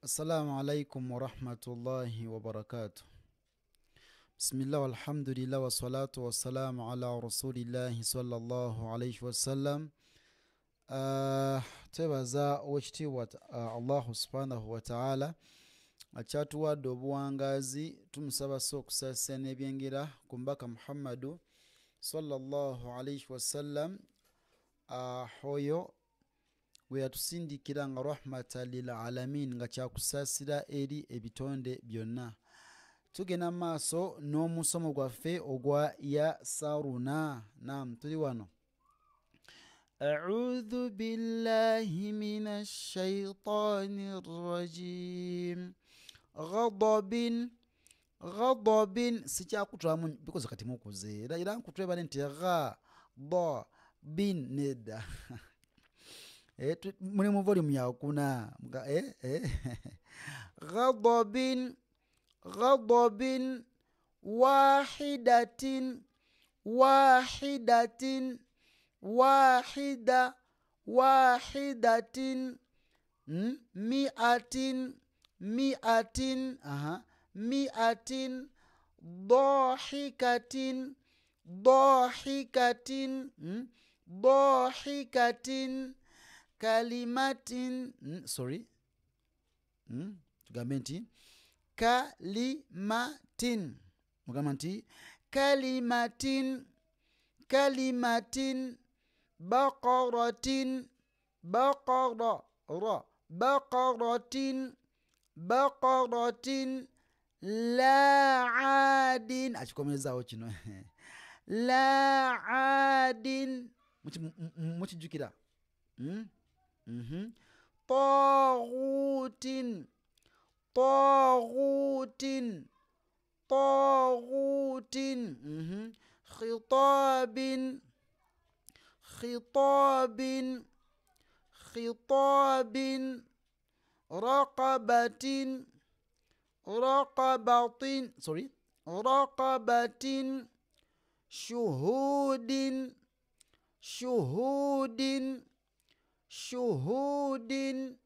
Assalamu alaikum wa rahmatullahi wa barakatuh. Bismillah walhamdulillah wa salatu wa salamu ala rasulillahi sallallahu alayhi wa sallam. Tebaza wekitiibwa Allah subhanahu wa ta'ala akyatuwadde obuwangazi, tumusaba okusasa n'ebyengera ku mbaka Muhammadu sallallahu alayhi wa sallam, oyo gwe yatusindikira nga rahmatan lil alamin, nga kyakusaasira eri ebitonde byonna. Tugenda maaso n'omusomo gwaffe ogwa yasaruna. Naam, tuli wano. A'udhu billahi minash shaitanir rajim. Ghadabin sikyakutulamu because kati mukuze era nkutwebale nti bin nedda muli mu volume yakuna ghadabin wahidatin mi'atin dahikatin kalimatin tugambe nti kalimatin baqaratin la'adin akikomezawo kino la'adin mukijjukira taghutin khitabin raqabatin shuhudin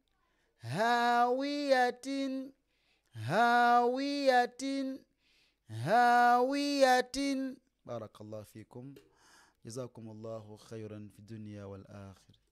hawiyatin. Barakallahu fikum, jazakumullahu khairan fi dunya wal akhirah.